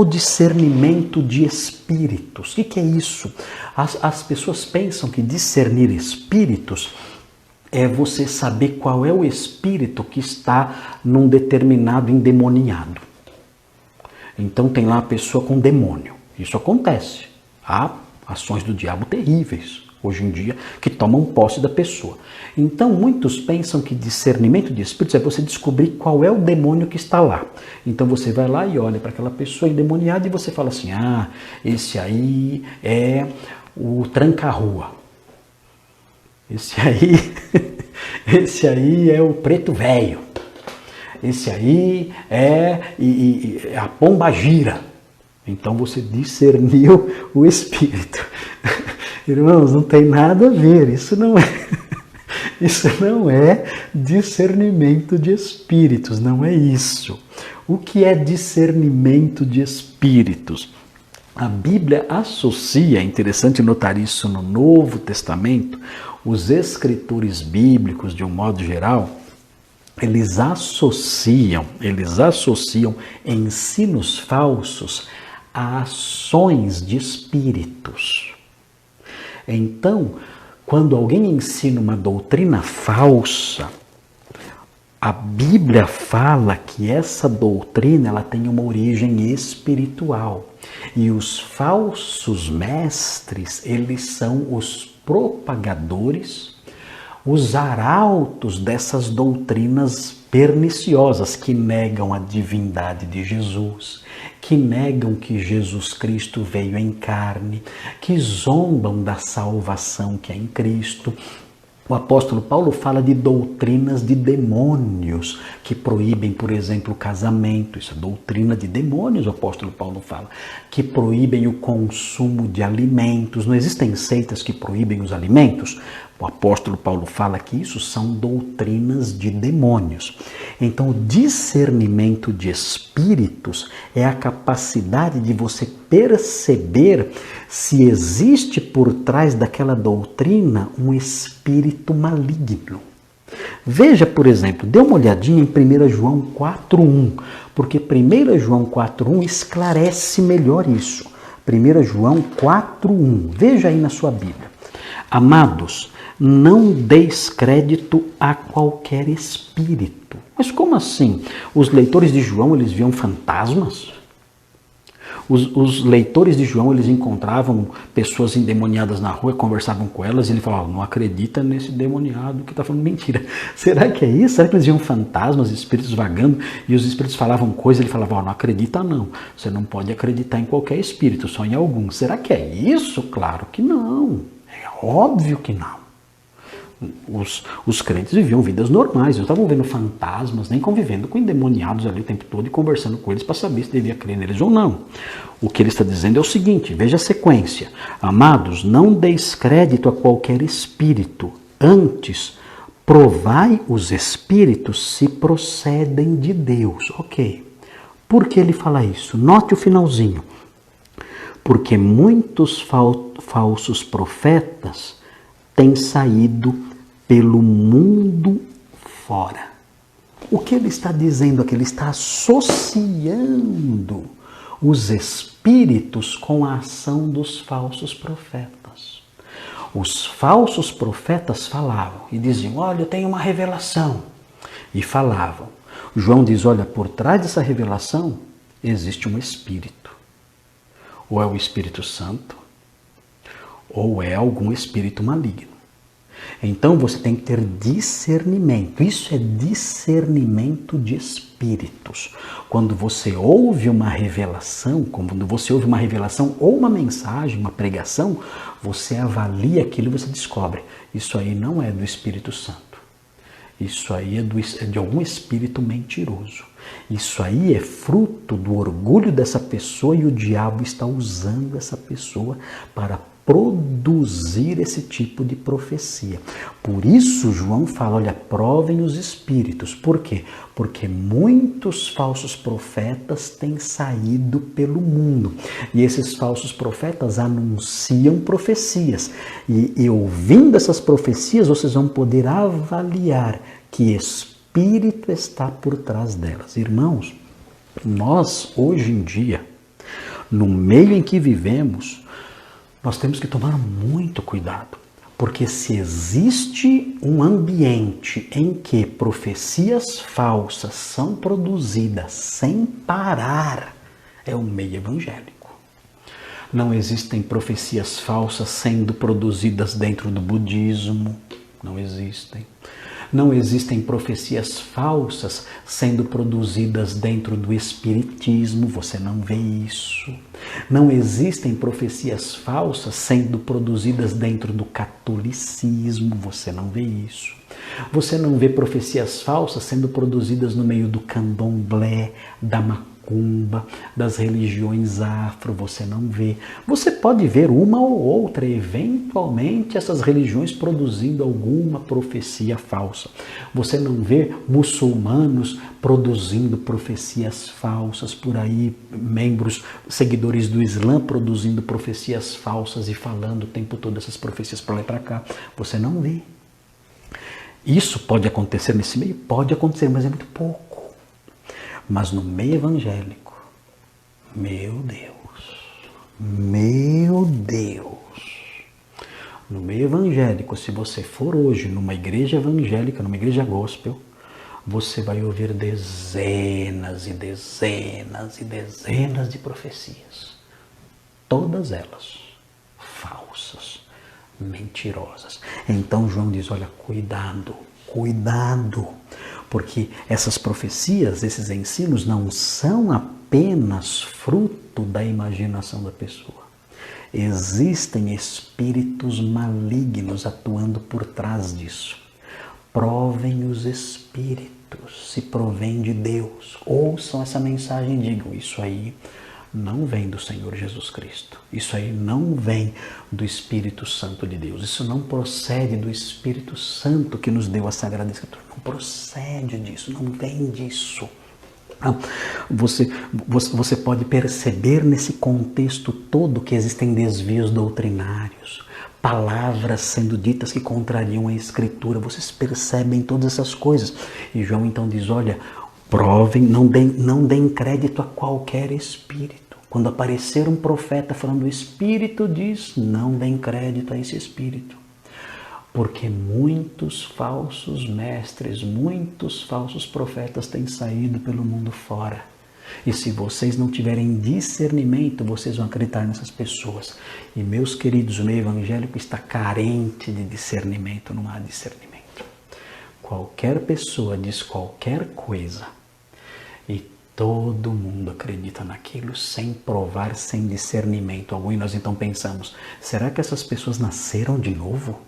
o discernimento de espíritos? O que é isso? As pessoas pensam que discernir espíritos é você saber qual é o espírito que está num determinado endemoniado. Então tem lá a pessoa com demônio. Isso acontece. Há ações do diabo terríveis, hoje em dia, que tomam posse da pessoa. Então muitos pensam que discernimento de espíritos é você descobrir qual é o demônio que está lá. Então você vai lá e olha para aquela pessoa endemoniada e você fala assim, esse aí é o tranca-rua. Esse aí é o preto velho. Esse aí é a pomba gira. Então você discerniu o espírito. Irmãos, não tem nada a ver. Isso não é discernimento de espíritos. Não é isso. O que é discernimento de espíritos? A Bíblia associa, é interessante notar isso no Novo Testamento, os escritores bíblicos, de um modo geral, eles associam ensinos falsos a ações de espíritos. Então, quando alguém ensina uma doutrina falsa, a Bíblia fala que essa doutrina ela tem uma origem espiritual. E os falsos mestres, eles são os propagadores, os arautos dessas doutrinas perniciosas que negam a divindade de Jesus, que negam que Jesus Cristo veio em carne, que zombam da salvação que é em Cristo. O apóstolo Paulo fala de doutrinas de demônios, que proíbem, por exemplo, o casamento. Isso é doutrina de demônios, o apóstolo Paulo fala. Que proíbem o consumo de alimentos. Não existem seitas que proíbem os alimentos? O apóstolo Paulo fala que isso são doutrinas de demônios. Então, o discernimento de espíritos é a capacidade de você perceber se existe por trás daquela doutrina um espírito maligno. Veja, por exemplo, dê uma olhadinha em 1 João 4,1, porque 1 João 4,1 esclarece melhor isso. 1 João 4,1, veja aí na sua Bíblia. Amados, não deis crédito a qualquer espírito. Mas como assim? Os leitores de João, eles viam fantasmas? Os leitores de João, eles encontravam pessoas endemoniadas na rua, conversavam com elas e ele falava, não acredita nesse demoniado que está falando mentira. Será que é isso? Será que eles viam fantasmas, espíritos vagando e os espíritos falavam coisas e ele falava, não acredita não, você não pode acreditar em qualquer espírito, só em algum. Será que é isso? Claro que não. É óbvio que não. Os crentes viviam vidas normais, não estavam vendo fantasmas, nem convivendo com endemoniados ali o tempo todo e conversando com eles para saber se devia crer neles ou não. O que ele está dizendo é o seguinte, veja a sequência. Amados, não deis crédito a qualquer espírito, antes provai os espíritos se procedem de Deus. Ok. Por que ele fala isso? Note o finalzinho. Porque muitos falsos profetas têm saído pelo mundo fora. O que ele está dizendo aqui? Ele está associando os espíritos com a ação dos falsos profetas. Os falsos profetas falavam e diziam, olha, eu tenho uma revelação. E falavam. João diz, olha, por trás dessa revelação existe um espírito. Ou é o Espírito Santo, ou é algum espírito maligno. Então você tem que ter discernimento. Isso é discernimento de espíritos. Quando você ouve uma revelação, quando você ouve uma revelação ou uma mensagem, uma pregação, você avalia aquilo e você descobre. Isso aí não é do Espírito Santo. Isso aí é de algum espírito mentiroso. Isso aí é fruto do orgulho dessa pessoa e o diabo está usando essa pessoa para produzir esse tipo de profecia. Por isso João fala, olha, provem os espíritos. Por quê? Porque muitos falsos profetas têm saído pelo mundo. E esses falsos profetas anunciam profecias. E ouvindo essas profecias, vocês vão poder avaliar que espírito está por trás delas. Irmãos, nós hoje em dia no meio em que vivemos, nós temos que tomar muito cuidado. Porque se existe um ambiente em que profecias falsas são produzidas sem parar, é o meio evangélico. Não existem profecias falsas sendo produzidas dentro do budismo, não existem. Não existem profecias falsas sendo produzidas dentro do espiritismo, você não vê isso. Não existem profecias falsas sendo produzidas dentro do catolicismo, você não vê isso. Você não vê profecias falsas sendo produzidas no meio do candomblé, da macumba, das religiões afro, você não vê. Você pode ver uma ou outra, eventualmente, essas religiões produzindo alguma profecia falsa. Você não vê muçulmanos produzindo profecias falsas por aí, membros, seguidores do Islã produzindo profecias falsas e falando o tempo todo essas profecias para lá e para cá. Você não vê. Isso pode acontecer nesse meio? Pode acontecer, mas é muito pouco. Mas no meio evangélico, meu Deus, no meio evangélico, se você for hoje numa igreja evangélica, numa igreja gospel, você vai ouvir dezenas e dezenas e dezenas de profecias. Todas elas falsas, mentirosas. Então João diz, olha, cuidado, porque essas profecias, esses ensinos não são apenas fruto da imaginação da pessoa. Existem espíritos malignos atuando por trás disso. Provem os espíritos, se provém de Deus. Ouçam essa mensagem e digam, isso aí não vem do Senhor Jesus Cristo. Isso aí não vem do Espírito Santo de Deus. Isso não procede do Espírito Santo que nos deu a Sagrada Escritura. Não procede disso, não vem disso. Você pode perceber nesse contexto todo que existem desvios doutrinários, palavras sendo ditas que contrariam a Escritura. Vocês percebem todas essas coisas. E João então diz, olha, provem, não deem crédito a qualquer espírito. Quando aparecer um profeta falando, o Espírito diz, não deem crédito a esse espírito. Porque muitos falsos mestres, muitos falsos profetas têm saído pelo mundo fora. E se vocês não tiverem discernimento, vocês vão acreditar nessas pessoas. E meus queridos, o meio evangélico está carente de discernimento, não há discernimento. Qualquer pessoa diz qualquer coisa e todo mundo acredita naquilo sem provar, sem discernimento algum. E nós então pensamos, será que essas pessoas nasceram de novo?